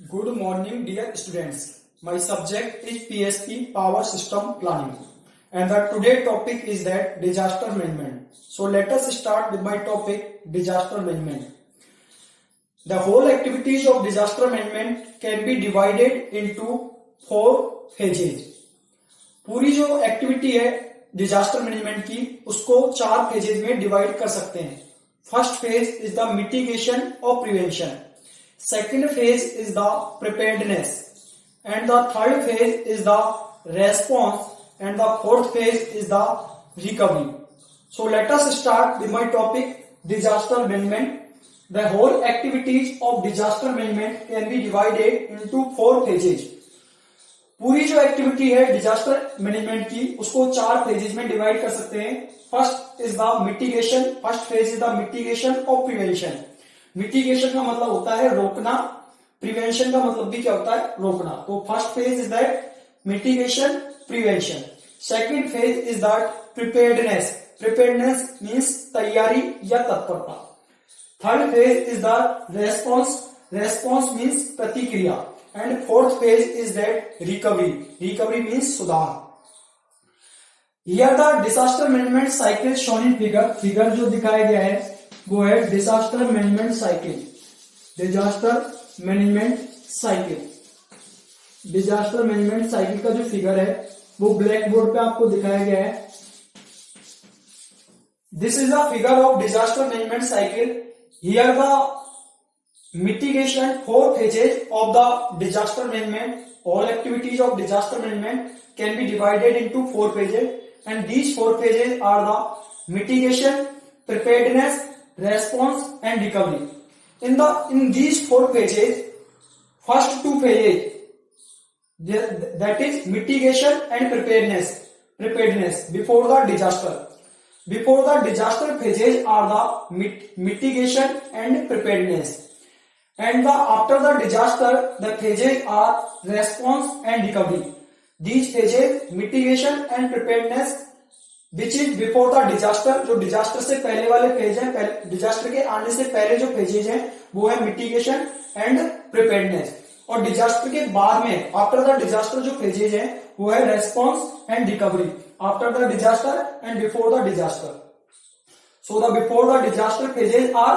Good morning, dear students. My subject is PSP Power System Planning, and the today topic is that disaster management. So let us start with my topic disaster management. The whole activities of disaster management can be divided into 4 phases. पूरी जो activity है disaster management की उसको 4 phases में divide कर सकते हैं. First phase is the mitigation और prevention. Second phase is the preparedness, and the third phase is the response, and the fourth phase is the recovery. So let us start with my topic disaster management. The whole activities of disaster management can be divided into 4 phases. पूरी जो activity है disaster management की उसको 4 phases में divide कर सकते हैं. First is the mitigation. First phase is the mitigation और प्रिवेंशन. मिटिगेशन का मतलब होता है रोकना. प्रिवेंशन का मतलब भी क्या होता है? रोकना. तो first phase is that mitigation prevention. Second phase is that preparedness. Preparedness means तैयारी या तत्परता. Third phase is the response. Response means प्रतिक्रिया. And fourth phase is that recovery. Recovery means सुधार. Here the disaster management cycle shown in figure. Figure जो दिखाया गया है वो है disaster management cycle. Disaster management cycle. Disaster management cycle का जो फिगर है वो ब्लैक बोर्ड पे आपको दिखाया गया है. This is the figure of disaster management cycle. Here the mitigation 4 phases of the disaster management. All activities of disaster management can be divided into 4 phases, and these 4 phases are the mitigation, preparedness, response and recovery. In these 4 phases, first 2 phases, that is mitigation and preparedness before the disaster. Before the disaster phases are the mitigation and preparedness, and after the disaster the phases are response and recovery. These phases, mitigation and preparedness, which is before the disaster. जो disaster से पहले वाले phase है, disaster के आने से पहले जो फेजेज हैं वो है मिटिगेशन एंड प्रिपेयर्डनेस. और डिजास्टर के बाद में आफ्टर द डिजास्टर जो फेजेज हैं वो है response and recovery. After the disaster and before the disaster. So the before the disaster phases are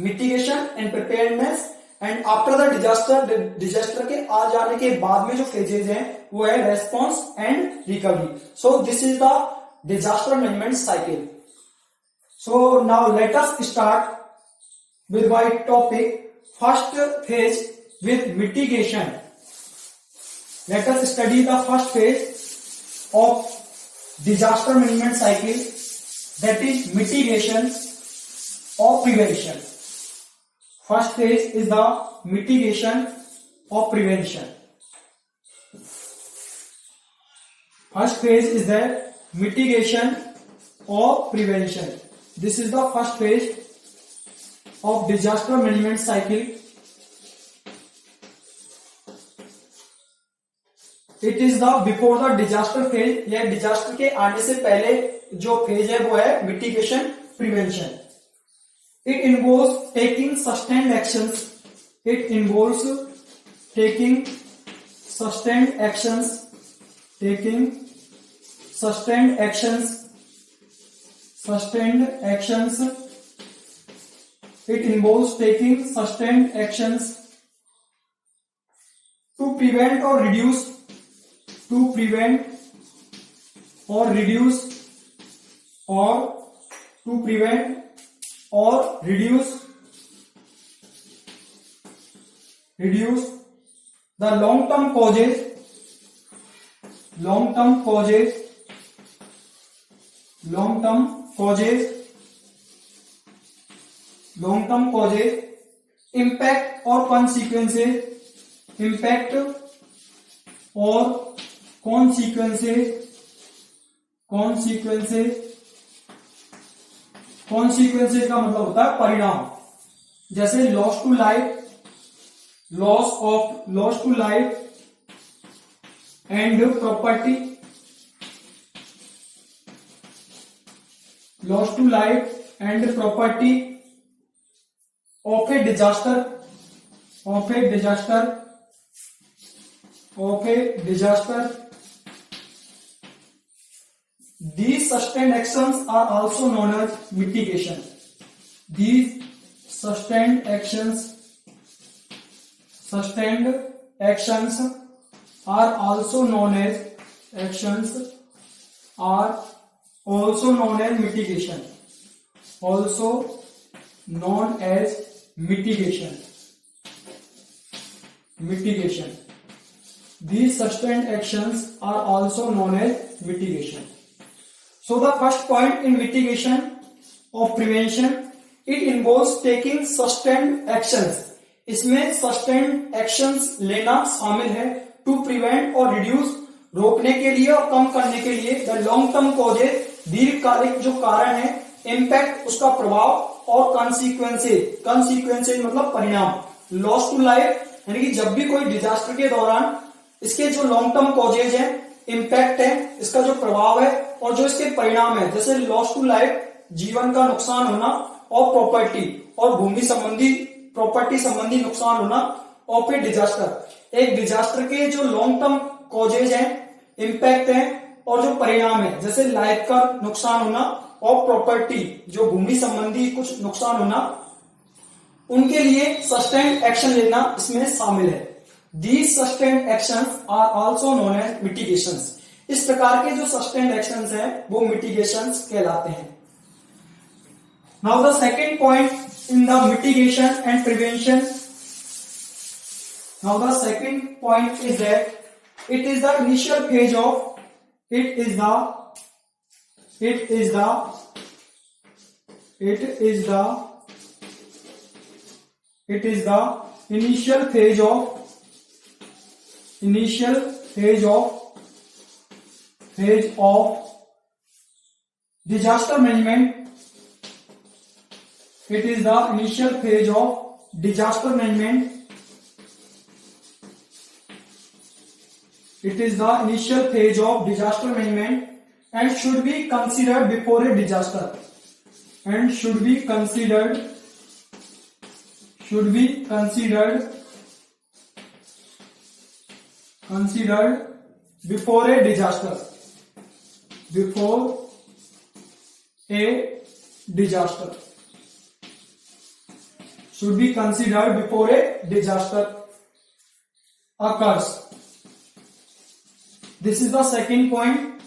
mitigation and preparedness, and after the disaster, disaster के आ जाने के बाद में जो फेजेज हैं वो है response and recovery. So this is the disaster management cycle. So now let us start with my topic. First phase with mitigation. Let us study the first phase of disaster management cycle, that is mitigation or prevention. First phase is the mitigation or prevention. First phase is the mitigation or prevention. This is the first phase of disaster management cycle. It is the before the disaster phase. या disaster के आने से पहले जो phase है वो है mitigation prevention. It involves taking sustained actions. It involves taking sustained actions. Taking sustained actions. It involves taking sustained actions to prevent or reduce the long-term causes, impact or consequences, consequences का मतलब होता है परिणाम. जैसे loss to life and property. Loss to life and property of a disaster of a disaster. These sustained actions are also known as mitigation. These sustained actions are also known as mitigation. Also known as mitigation. These sustained actions are also known as mitigation. So the first point in mitigation of prevention, it involves taking sustained actions. इसमें sustained actions लेना शामिल है to prevent और reduce, रोकने के लिए और कम करने के लिए the long term causes, दीर्घकालिक जो कारण है, impact उसका प्रभाव और consequences मतलब परिणाम, loss to life, यानी कि जब भी कोई डिजास्टर के दौरान इसके जो लॉन्ग टर्म कॉजेज है, इम्पैक्ट है, इसका जो प्रभाव है और जो इसके परिणाम है, जैसे लॉस टू लाइफ, जीवन का नुकसान होना, और प्रॉपर्टी और भूमि संबंधी प्रॉपर्टी संबंधी नुकसान होना ऑफ ए डिजास्टर। एक डिजास्टर के जो लॉन्ग टर्म कॉजेज हैं, इम्पैक्ट है और जो परिणाम है, जैसे लाइफ का नुकसान होना और प्रॉपर्टी जो भूमि संबंधी कुछ नुकसान होना, उनके लिए सस्टेन्ड एक्शन लेना इसमें शामिल है। These sustained actions are also known as mitigations. इस प्रकार के जो सस्टेन्ड एक्शंस हैं वो mitigations कहलाते हैं। Now the second point in the mitigation and prevention. Now the second point is that it is the initial phase of initial phase of disaster management. It is the initial phase of disaster management. It is the initial phase of disaster management and should be considered before a disaster. And should be considered before a disaster. Should be considered before a disaster occurs. This is the second point,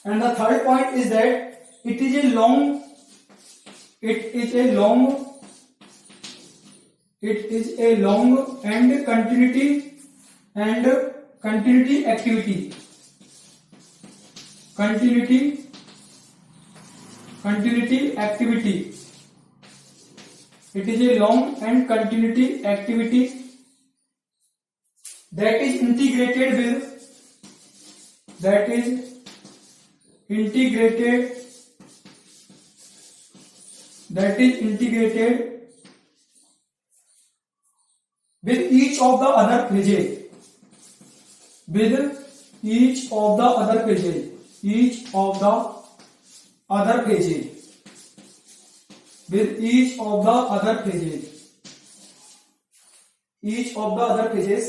and the third point is that it is a long and continuity activity. It is a long and continuity activity that is integrated with each of the other phases.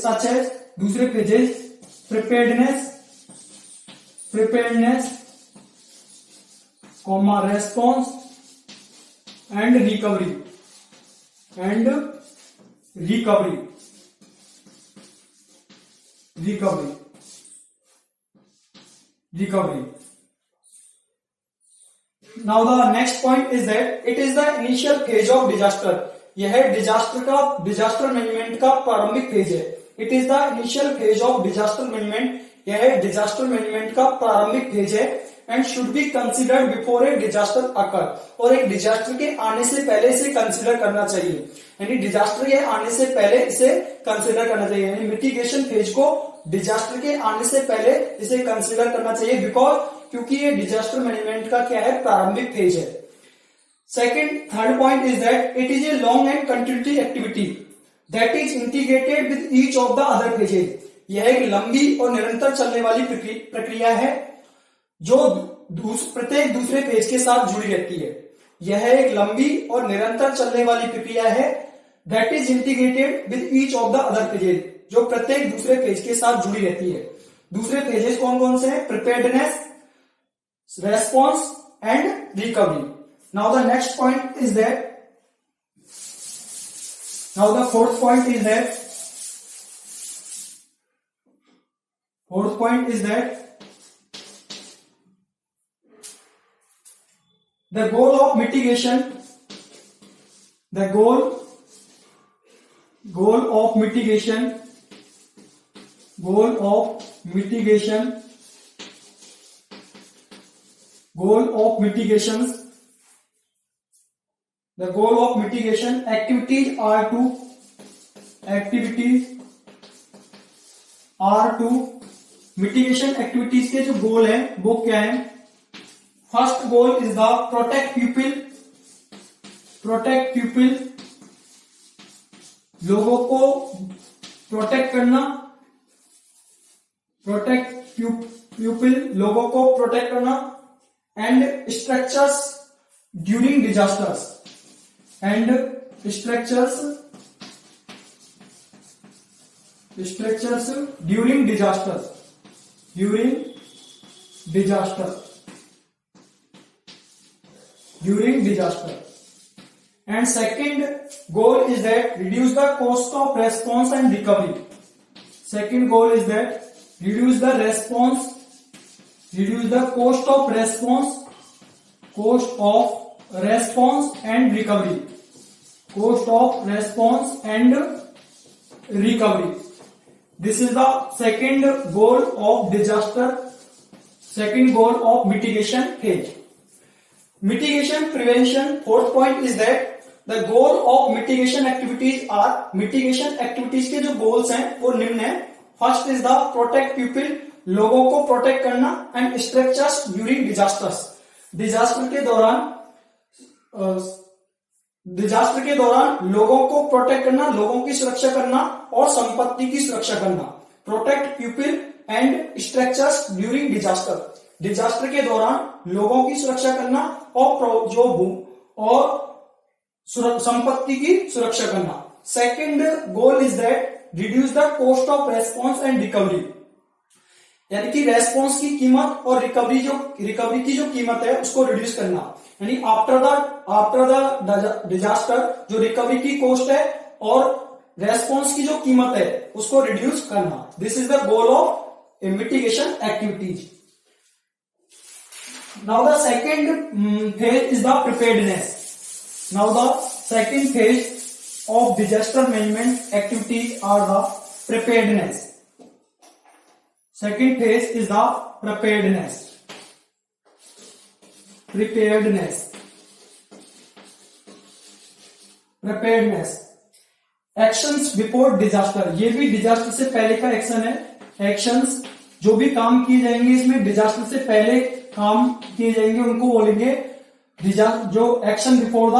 Such as दूसरे phases preparedness, response and recovery. Now the next point is that it is the initial phase of disaster. यह disaster management का प्रारंभिक phase है। It is the initial phase of disaster management, यह disaster management का प्रारंभिक phase है। And should be considered before a disaster occur, और एक डिजास्टर के आने से पहले इसे कंसिडर करना चाहिए, यानी डिजास्टर के आने से पहले इसे कंसिडर करना चाहिए, यानी मिटिगेशन फेज को डिजास्टर के आने से पहले इसे कंसिडर करना चाहिए, बिकॉज क्योंकि ये डिजास्टर मैनेजमेंट का क्या है, प्रारंभिक फेज है। Third point is that it is a long and continuity activity that is integrated with each of the other phases. यह एक लंबी और निरंतर चलने वाली प्रक्रिया है जो प्रत्येक दूसरे फेज के साथ जुड़ी रहती है। यह एक लंबी और निरंतर चलने वाली प्रक्रिया है that is integrated with each of the other phases, जो प्रत्येक दूसरे फेज के साथ जुड़ी रहती है। दूसरे फेजेस कौन कौन से हैं? Preparedness, response and recovery. Now the next point is that, now the fourth point is that the goal of mitigation The goal of mitigation activities are to mitigation activities के जो गोल है वो क्या है? First goal is the protect people, लोगों को protect करना, लोगों को प्रोटेक्ट करना, and structures during disasters, during disaster. And second goal is that reduce the cost of response and recovery. Second goal is that reduce the cost of response and recovery. This is the second goal of disaster, second goal of mitigation phase. Mitigation prevention, fourth point is that the goal of mitigation activities are, mitigation activities के जो goals हैं वो निम्न है। First is the protect people, लोगों को protect करना, and structures during disasters, disaster के दौरान लोगों को प्रोटेक्ट करना, लोगों की सुरक्षा करना और संपत्ति की सुरक्षा करना। Protect people and structures during disaster, disaster के दौरान लोगों की सुरक्षा करना और संपत्ति की सुरक्षा करना। Second goal is that reduce the cost of response and recovery, यानी कि रेस्पॉन्स की कीमत और रिकवरी की जो कीमत है उसको रिड्यूस करना, यानी आफ्टर द डिजास्टर जो रिकवरी की कॉस्ट है और रेस्पॉन्स की जो कीमत है उसको रिड्यूस करना। This is the goal of mitigation activities. Now the second phase is the preparedness. Now the second phase of disaster management activities are the preparedness. Second phase is the preparedness. Actions before disaster, ये भी disaster से पहले का action है। Actions जो भी काम किए जाएंगे इसमें डिजास्टर से पहले काम किए जाएंगे उनको बोलेंगे जो एक्शन बिफोर द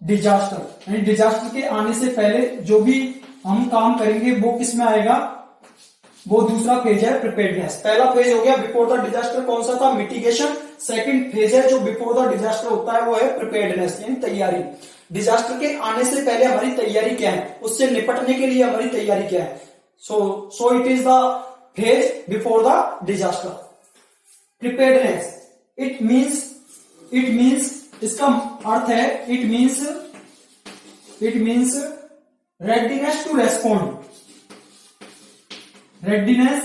डिजास्टर, यानी डिजास्टर के आने से पहले जो भी हम काम करेंगे वो किस में आएगा? वो दूसरा फेज है प्रिपेयर्डनेस। पहला फेज हो गया बिफोर द डिजास्टर, कौन सा था? मिटिगेशन। सेकंड फेज है जो बिफोर द डिजास्टर होता है वो है प्रिपेयर्डनेस, यानी तैयारी। डिजास्टर के आने से पहले हमारी तैयारी क्या है, उससे निपटने के लिए हमारी तैयारी क्या है? So it is the phase before the disaster. Preparedness it means इसका अर्थ है it means readiness to respond, readiness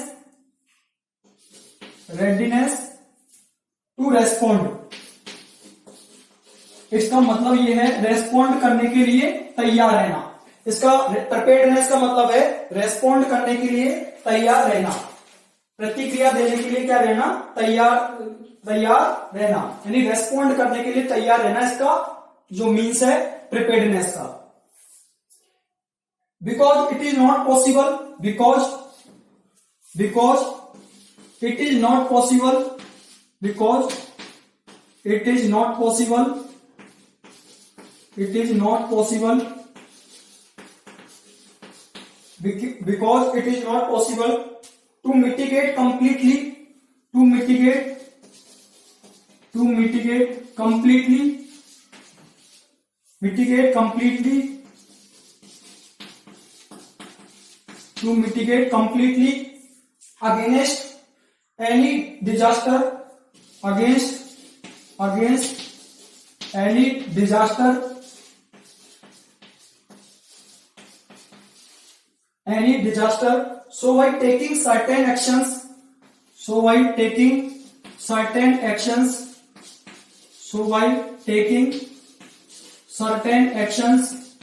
to respond. इसका मतलब ये है रेस्पॉन्ड करने के लिए तैयार रहना। इसका प्रिपेयर्डनेस का मतलब है रेस्पॉन्ड करने के लिए तैयार रहना, प्रतिक्रिया देने के लिए क्या रहना? तैयार रहना, यानी रेस्पॉन्ड करने के लिए तैयार रहना। इसका जो मीन्स है प्रिपेयर्डनेस का। Because it is not possible to mitigate completely to mitigate completely against any disaster, against any disaster, so while taking certain actions, so while taking certain actions, so while taking certain actions,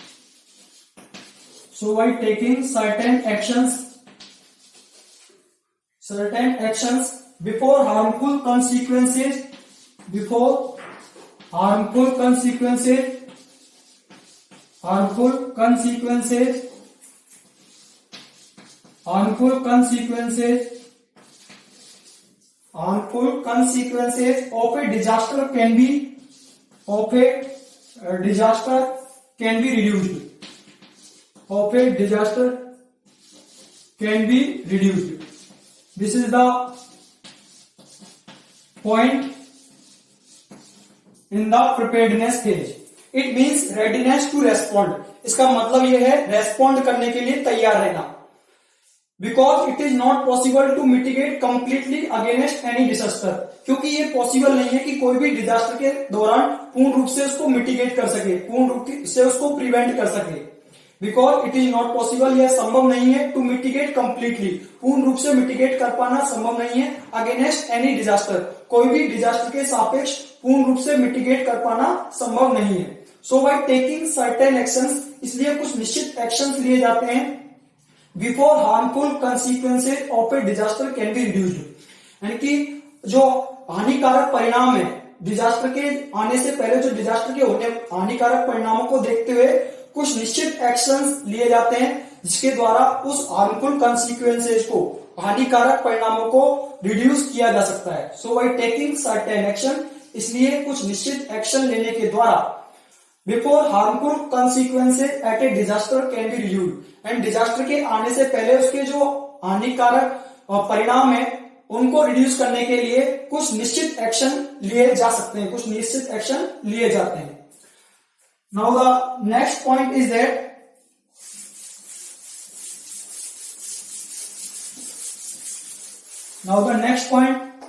so while taking certain actions, certain actions before harmful consequences, before harmful consequences, harmful consequences, harmful consequences, harmful consequences of a disaster can be, of a disaster can be reduced, of a disaster can be reduced. This is the point in the preparedness stage. It means readiness to respond. इसका मतलब यह है respond करने के लिए तैयार रहना. Because it is not possible to mitigate completely against any disaster, क्योंकि ये पॉसिबल नहीं है कि कोई भी डिजास्टर के दौरान पूर्ण रूप से उसको मिटिगेट कर सके, पूर्ण रूप से उसको प्रिवेंट कर सके. Because it is not possible, यह संभव नहीं है टू मिटिगेट कंप्लीटली, पूर्ण रूप से मिटिगेट कर पाना संभव नहीं है अगेंस्ट एनी डिजास्टर, कोई भी डिजास्टर के सापेक्ष पूर्ण रूप से मिटिगेट कर पाना संभव नहीं है. So by taking certain actions, इसलिए कुछ निश्चित एक्शंस लिए जाते हैं before harmful consequences of A disaster can be reduced. यानी कि जो हानिकारक परिणाम है डिजास्टर के आने से पहले, जो डिजास्टर के होने हानिकारक परिणामों को देखते हुए कुछ निश्चित एक्शंस लिए जाते हैं जिसके द्वारा उस हार्मफुल कंसिक्वेंसेज को, हानिकारक परिणामों को रिड्यूस किया जा सकता है. So by taking certain action, इसलिए कुछ निश्चित एक्शन लेने के द्वारा before harmful consequences at a disaster can be reduced, and disaster के आने से पहले उसके जो हानिकारक परिणाम है उनको रिड्यूस करने के लिए कुछ निश्चित एक्शन लिए जा सकते हैं, कुछ निश्चित एक्शन लिए जाते हैं. Now the next point is that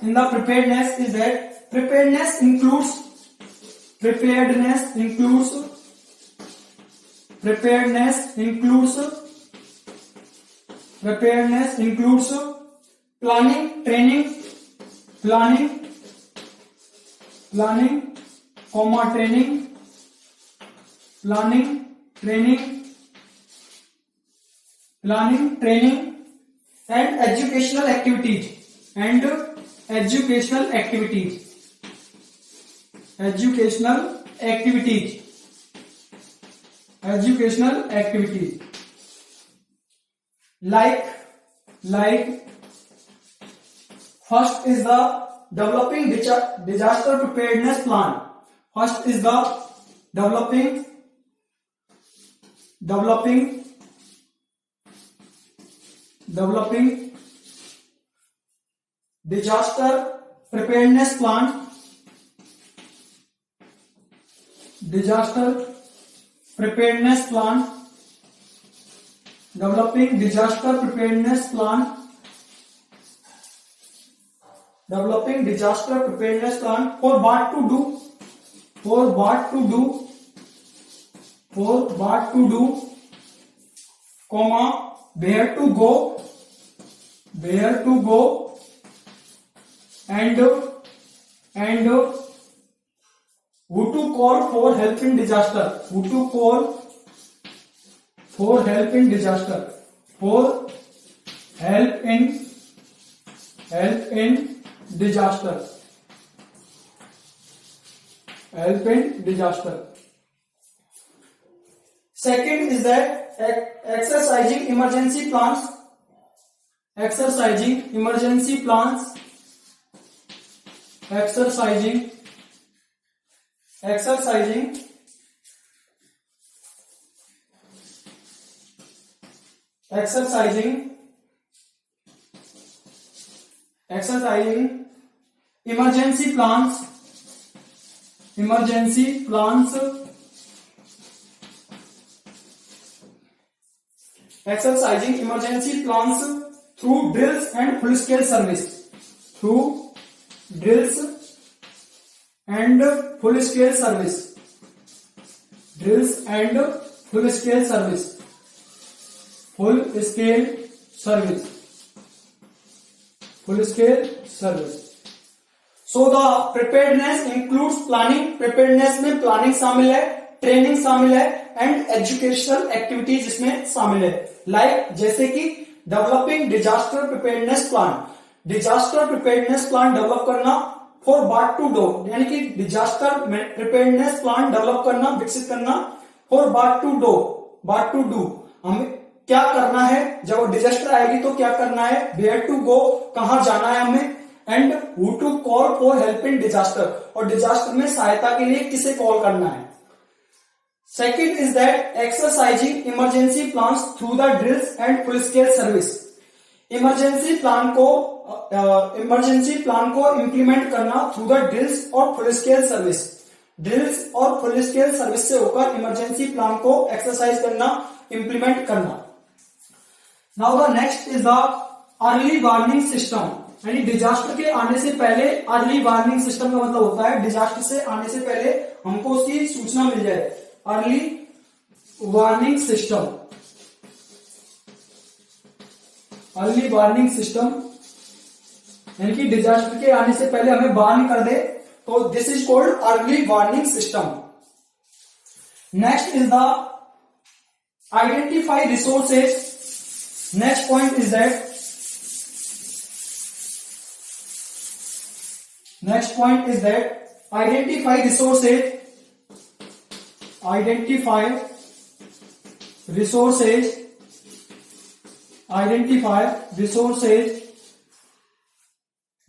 in the preparedness is that preparedness includes planning, training, and educational activities, like first is the developing disaster preparedness plan. First is the developing disaster preparedness plan. Developing disaster preparedness plan for what to do, comma, where to go, and who to call for help in disaster, help in disaster. Second is that exercising emergency plans, emergency plans exercising emergency plans through drills and full scale service, through drills and full scale service, drills and full scale service, full scale service, full scale service. So the preparedness includes planning, preparedness में planning शामिल है, training शामिल है and educational activities इसमें शामिल है. Like जैसे कि developing disaster preparedness plan, disaster preparedness plan develop करना फॉर व्हाट टू डू, यानी कि डिजास्टर प्रिपेयर्डनेस प्लान डेवलप करना, विकसित करना फॉर व्हाट टू डू, हमें क्या करना है जब डिजास्टर आएगी तो क्या करना है, वेयर टू गो, कहां जाना है हमें, and who to call for help in disaster, और डिजास्टर में सहायता के लिए किसे कॉल करना है. Second is that exercising emergency plan through the drills and full scale service. Emergency plan को इंप्लीमेंट करना थ्रू द ड्रिल्स और फुल स्केल सर्विस, ड्रिल्स और फुल स्केल सर्विस से होकर इमरजेंसी प्लान को एक्सरसाइज करना, इंप्लीमेंट करना. Now the next is the early warning system, यानी डिजास्टर के आने से पहले अर्ली वार्निंग सिस्टम का मतलब होता है डिजास्टर से आने से पहले हमको उसकी सूचना मिल जाए. Early warning system, early warning system यानी कि डिजास्टर के आने से पहले हमें वार्न कर दे, तो this is called early warning system. Next is the identify resources. Next point is that, next point is that identify resources, identify resources, identify resources,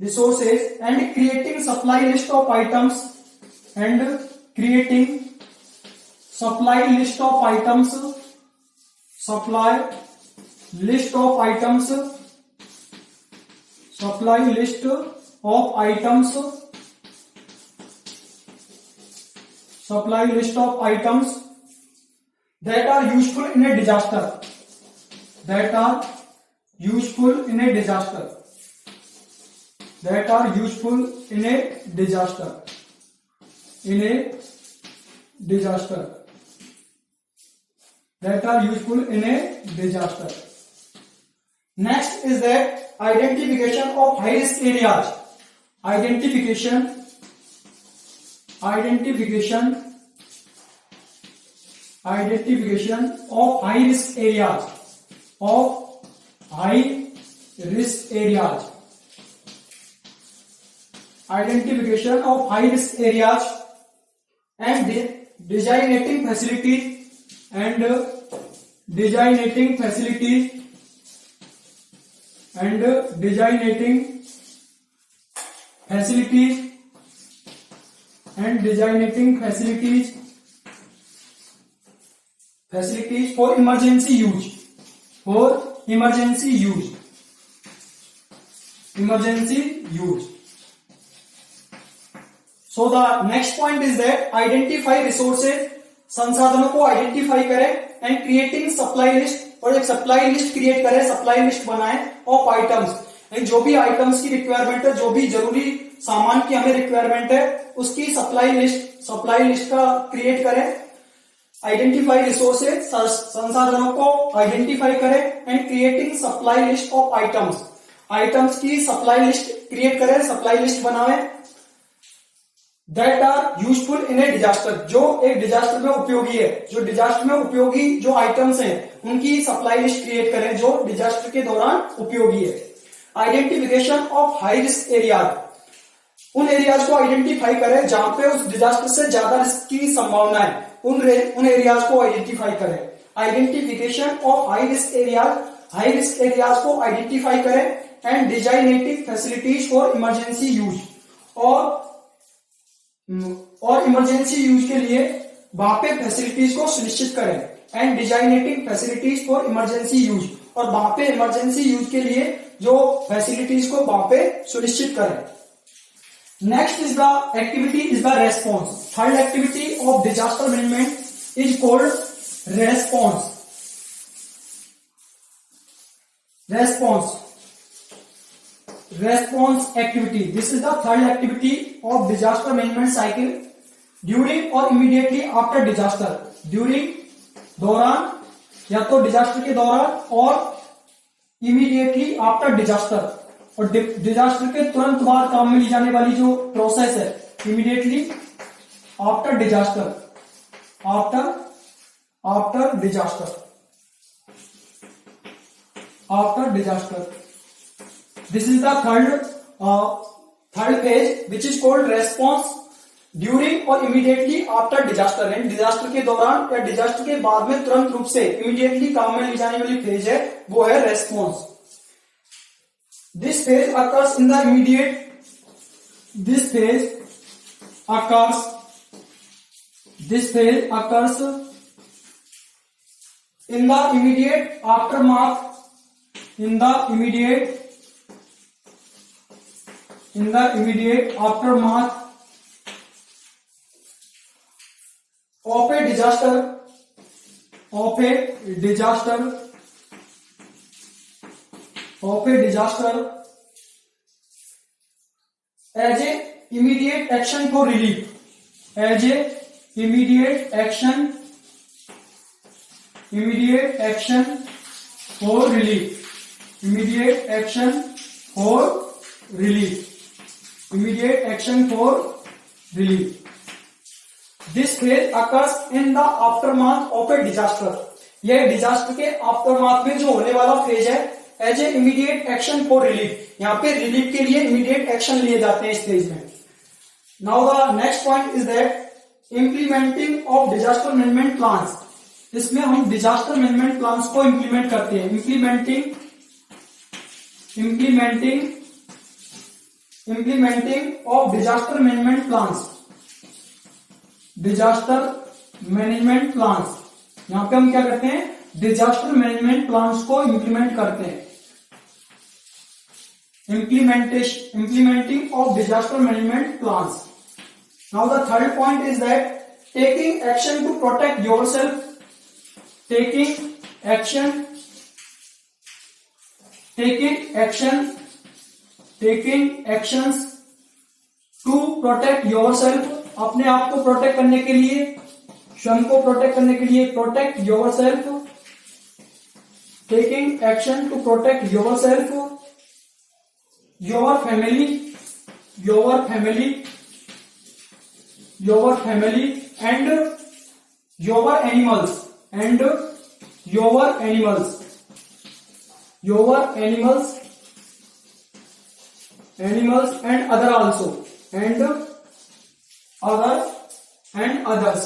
resources and creating supply list of items, and creating supply list of items, supply list of items, supply list of items, supply list of items that are useful in a disaster, that are useful in a disaster, that are useful in a disaster, in a disaster, that are useful in a disaster. Next is that identification of high risk areas, identification of high risk areas, of high risk areas, identification of high risk areas and designating facilities, and designating facilities, and designating facilities, and designating facilities, facilities for emergency use, for emergency use, emergency use. So the next point is that identify resources, संसाधनों को identify करें, and creating supply list, और एक supply list create करें, supply list बनाएं of items, जो भी items की रिक्वायरमेंट है, जो भी जरूरी सामान की हमें रिक्वायरमेंट है, उसकी सप्लाई लिस्ट का क्रिएट करें. आइडेंटिफाई रिसोर्सेज, संसाधनों को आइडेंटिफाई करें, and creating supply list of items, items की सप्लाई लिस्ट क्रिएट करें, सप्लाई लिस्ट बनाएं. That are useful in a disaster, जो एक डिजास्टर में उपयोगी है, जो डिजास्टर में उपयोगी जो आइटम्स हैं उनकी सप्लाई लिस्ट क्रिएट करें जो डिजास्टर के दौरान उपयोगी है. Identification of high risk areas, उन एरियाज को आइडेंटिफाई करें जहां पे उस डिजास्टर से ज्यादा रिस्क की संभावना है, उन एरियाज को आइडेंटिफाई करें. Identification of high risk areas को आइडेंटिफाई करें, and designating facilities for emergency use, और इमरजेंसी यूज के लिए वहां पे फैसिलिटीज को सुनिश्चित करें, and designating facilities for emergency use, और वहां पे इमरजेंसी यूज के लिए जो फैसिलिटीज को वहां पे सुनिश्चित करें. Next is the activity is the response. Third activity of disaster management is called response. response activity. This is the third activity of disaster management cycle. During or immediately after disaster. During दौरान, या तो disaster के दौरान, और immediately after disaster, और disaster के तुरंत बाद काम में ली जाने वाली जो प्रोसेस है, immediately after disaster, after disaster. This is the third phase which is called response during or immediately after disaster. यानी डिजास्टर के दौरान या डिजास्टर के बाद में तुरंत रूप से इमीडिएटली काम में ली जाने वाली फेज है, वो है response. This phase occurs in the immediate aftermath of a disaster as a immediate action for relief. Immediate action for relief. This phase occurs in the aftermath of a disaster. यह disaster के aftermath में जो होने वाला phase है, as a immediate action for relief. यहाँ पे relief के लिए इमीडिएट एक्शन लिए जाते हैं इस फेज में. Now the next point is that implementing of disaster management plans. इसमें हम डिजास्टर मैनेजमेंट प्लान्स को इम्प्लीमेंट करते हैं. Implementing of disaster management plans. यहां पे हम क्या करते हैं, डिजास्टर मैनेजमेंट प्लान्स को इंप्लीमेंट करते हैं. Implementing of disaster management plans. Now the third point is that taking action to protect yourself. Taking actions to protect yourself. अपने आप को प्रोटेक्ट करने के लिए, स्वयं को प्रोटेक्ट करने के लिए, protect yourself. Taking action to protect yourself, your family and your animals and other also and others.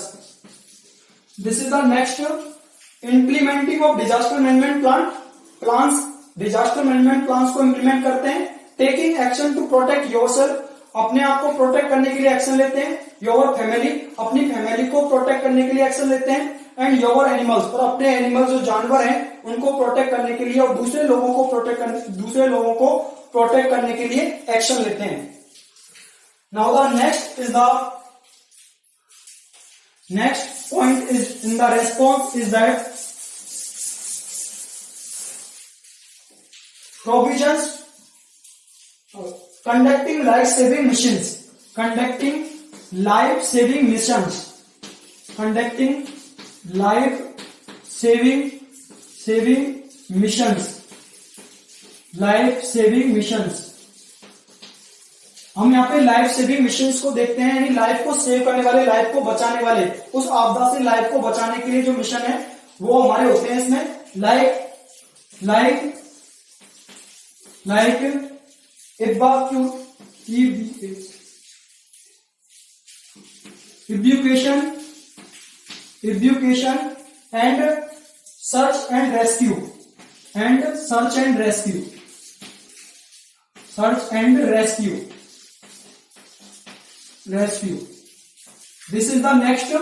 This is the next implementing of disaster management plans. Disaster management plans को implement करते हैं. Taking action to protect yourself, अपने आप को protect करने के लिए action लेते हैं. योर फैमिली, अपनी फैमिली को प्रोटेक्ट करने के लिए एक्शन लेते हैं. एंड योर एनिमल्स, और अपने एनिमल्स जो जानवर हैं उनको प्रोटेक्ट करने के लिए और दूसरे लोगों को प्रोटेक्ट करने के लिए एक्शन लेते हैं. Now the next point is in the response is that provisions conducting life saving missions. हम यहाँ पे लाइफ सेविंग मिशंस को देखते हैं, यानी लाइफ को सेव करने वाले, लाइफ को बचाने वाले, उस आपदा से लाइफ को बचाने के लिए जो मिशन है वो हमारे होते हैं. इसमें like evacuation and search and rescue. This is the next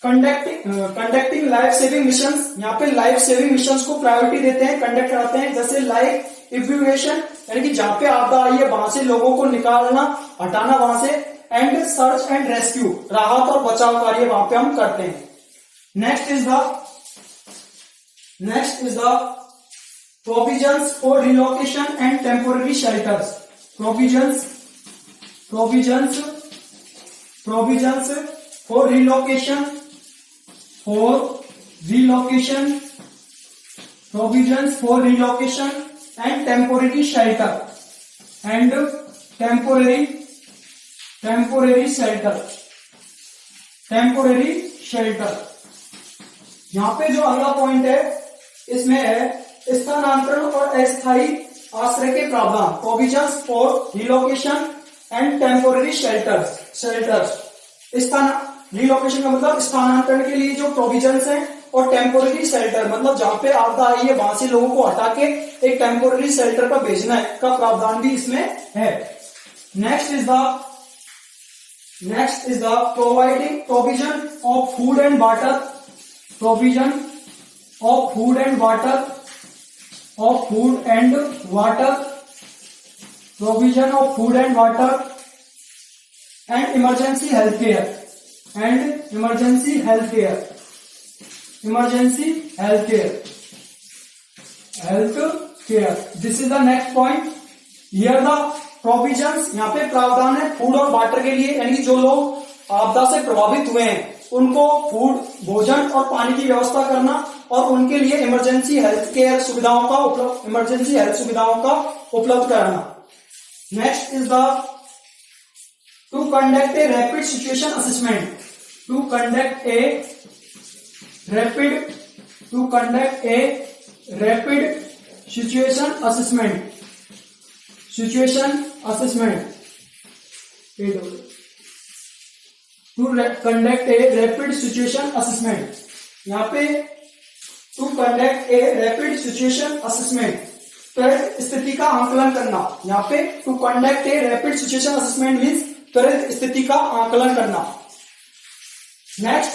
conducting life saving missions. यहाँ पे लाइफ सेविंग मिशंस को प्रायोरिटी देते हैं, कंडक्ट कराते हैं. जैसे लाइक इवैक्यूएशन, यानी कि जहां पे आपदा आई है वहां से लोगों को निकालना, हटाना वहां से. एंड सर्च एंड रेस्क्यू, राहत और बचाव कार्य वहां पे हम करते हैं. Next is the provisions for relocation and temporary shelters, provisions for relocation, provisions for relocation and temporary shelter, temporary shelter. यहाँ पे जो अगला पॉइंट है इसमें है स्थानांतरण और अस्थायी आश्रय के प्रावधान, provisions for relocation and temporary shelters. Relocation का मतलब स्थानांतरण के लिए जो प्रोविजंस हैं, और टेम्पोररी शेल्टर मतलब जहां पे आपदा आई है वहां से लोगों को हटा के एक टेम्पोररी शेल्टर पर भेजना है का प्रावधान भी इसमें है. Next is the providing provision of food and water, provision of food and water, provision of food and water and emergency health care, this is the next point. Here the provisions, यहाँ पे प्रावधान है food और water के लिए, यानी जो लोग आपदा से प्रभावित हुए हैं उनको फूड, भोजन और पानी की व्यवस्था करना, और उनके लिए इमरजेंसी हेल्थ सुविधाओं का उपलब्ध कराना. Next is the two conduct a rapid situation assessment, situation assessment to conduct a rapid situation assessment. यहाँ पे to conduct a rapid situation assessment, त्वरित स्थिति का आंकलन करना. यहाँ पे to conduct a rapid situation assessment means त्वरित स्थिति का आंकलन करना. Next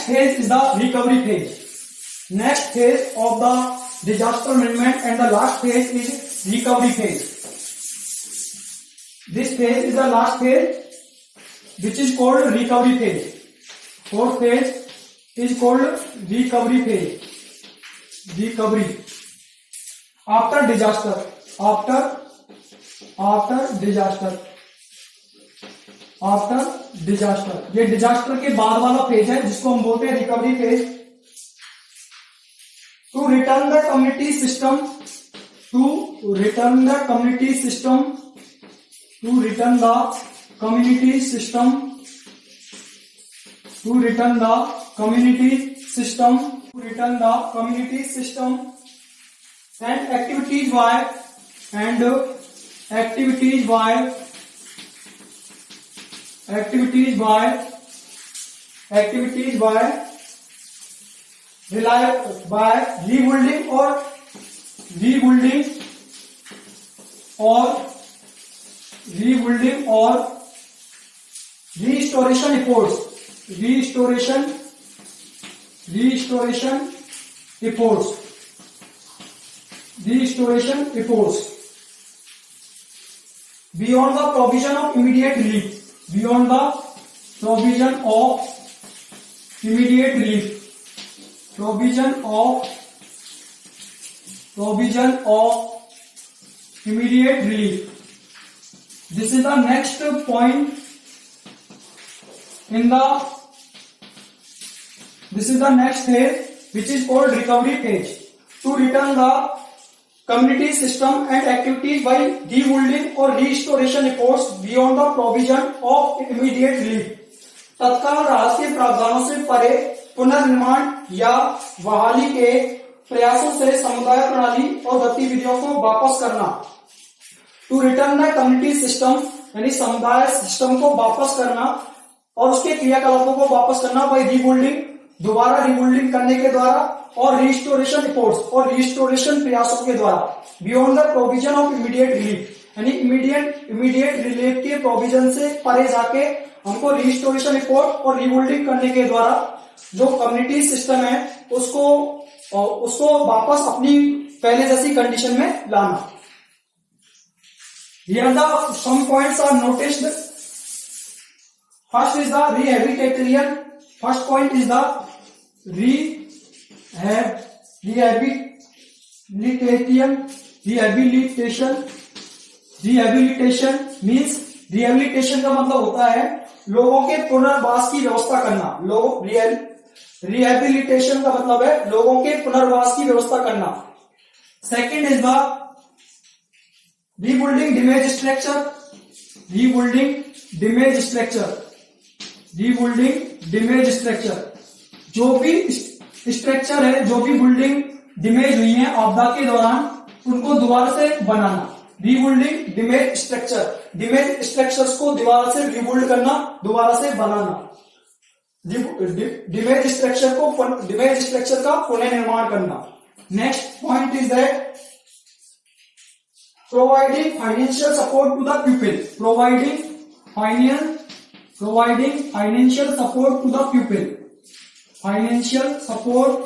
phase is the recovery phase. Next phase of the disaster management and the last phase is recovery phase. This phase is the last phase, which is called recovery phase. Fourth phase is called recovery phase. After disaster, ये disaster के बाद वाला phase है जिसको हम बोलते हैं recovery phase. To return the community system, to return the community system and activities by rebuilding or restoration efforts. Beyond the provision of immediate relief, This is the next point this is the next phase, which is called recovery phase. To return the community system and activities by rebuilding or restoration efforts beyond the provision of immediate relief. तत्काल राहत के प्रावधानों से परे पुनर्निर्माण या बहाली के प्रयासों से समुदाय प्रणाली और गतिविधियों को वापस करना. To return the community system यानी समुदाय सिस्टम को वापस करना और उसके क्रियाकलापों को वापस करना बाय रिबिल्डिंग, दोबारा रिबिल्डिंग करने के द्वारा, और रिस्टोरेशन एफर्ट्स और रिस्टोरेशन प्रयासों के द्वारा. Beyond the provision of immediate relief यानी इमीडिएट रिलीफ के प्रोविजन से परे जाके हमको रिस्टोरेशन एफर्ट और रिबिल्डिंग करने के द्वारा जो कम्युनिटी सिस्टम है उसको वापस अपनी पहले जैसी कंडीशन में लाना. Here the some points are noticed. First is the rehabilitation. First point is the rehabilitation. Rehabilitation means rehabilitation का मतलब होता है लोगों के पुनर्वास की व्यवस्था करना। रिहेबिलिटेशन का मतलब है लोगों के पुनर्वास की व्यवस्था करना। Second is the rebuilding damage structure. Rebuilding damage structure जो भी स्ट्रक्चर है, जो भी बिल्डिंग डैमेज हुई है आपदा के दौरान, उनको दोबारा से बनाना। रीबिल्डिंग डैमेज स्ट्रक्चर्स को दोबारा से रीबिल्ड करना, दोबारा से बनाना। डैमेज स्ट्रक्चर का पुनर्निर्माण करना। Next point is that providing financial support to the people. Providing financial support to the people. Financial support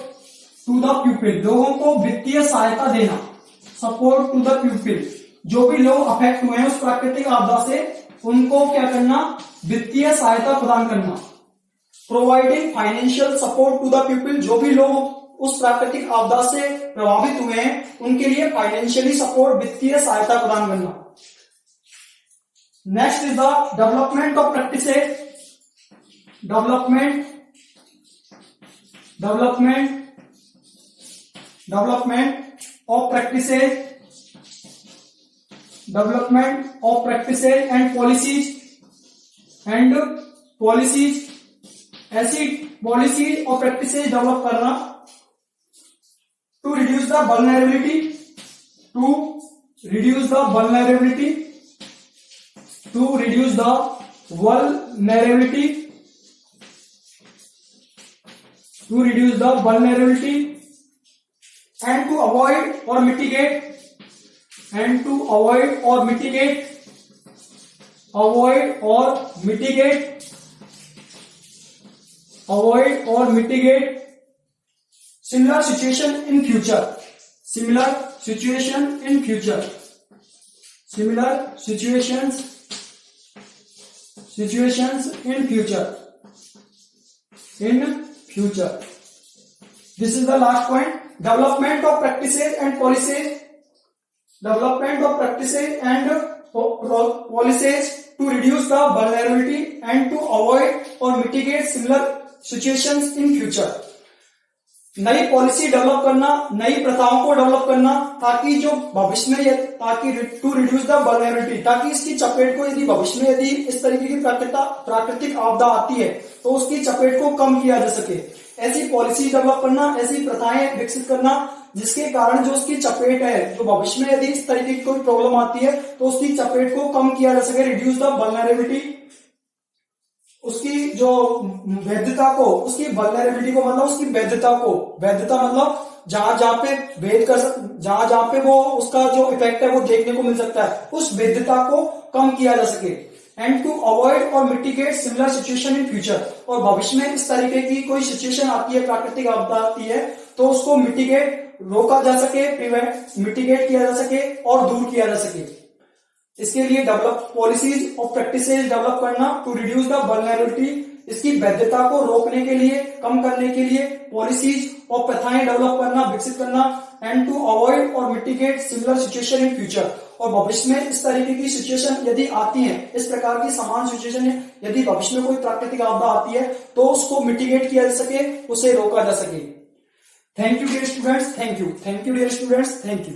to the people, लोगों को वित्तीय सहायता देना। सपोर्ट टू द पीपल, जो भी लोग अफेक्ट हुए हैं उस प्राकृतिक आपदा से, उनको क्या करना, वित्तीय सहायता प्रदान करना। Providing financial support to the people, जो भी लोग उस प्राकृतिक आपदा से प्रभावित हुए हैं उनके लिए फाइनेंशियली सपोर्ट, वित्तीय सहायता प्रदान करना। Next is the development of practices. Development of practices and policies ऐसी policies और practices डेवलप करना to reduce the vulnerability and to avoid or mitigate similar situation in future. This is the last point. Development of practices and policies to reduce the vulnerability and to avoid or mitigate similar situations in future. नई policy develop करना, नई प्रथाओं को develop करना, ताकि जो भविष्य में टू रिड्यूस द वल्नरेबिलिटी, ताकि इसकी चपेट को यदि भविष्य में यदि इस तरीके की प्राकृतिक आपदा आती है तो उसकी चपेट को कम किया जा सके। ऐसी पॉलिसी डेवलप करना, ऐसी प्रथाएं विकसित करना जिसके कारण जो उसकी चपेट है, जो भविष्य में यदि इस तरीके की कोई प्रॉब्लम आती है तो उसकी चपेट को कम किया जा सके। रिड्यूस द वल्नरेबिलिटी, उसकी जो वैधता को, उसकी वल्नरेबिलिटी को मतलब उसकी वैधता को, वैधता मतलब जहां पे वो उसका जो इफेक्ट है वो देखने को मिल सकता है, उस वैधता को कम किया जा सके। एंड टू अवॉइड और mitigate similar situation in future, और भविष्य में इस तरीके की कोई सिचुएशन आती है, प्राकृतिक आपदा आती है, तो उसको रोका जा सके, मिटिगेट किया जा सके और दूर किया जा सके। इसके लिए पॉलिसीज और प्रैक्टिसेज डेवलप करना टू रिड्यूस द वल्नरेबिलिटी, इसकी वैधता को रोकने के लिए, कम करने के लिए पॉलिसीज और प्रथाएं डेवलप करना, विकसित करना। एंड टू अवॉइड और mitigate similar situation in future, और भविष्य में इस तरीके की सिचुएशन यदि आती है, इस प्रकार की समान सिचुएशन यदि भविष्य में कोई प्राकृतिक आपदा आती है तो उसको मिटिगेट किया जा सके, उसे रोका जा सके। Thank you dear students, thank you dear students, thank you.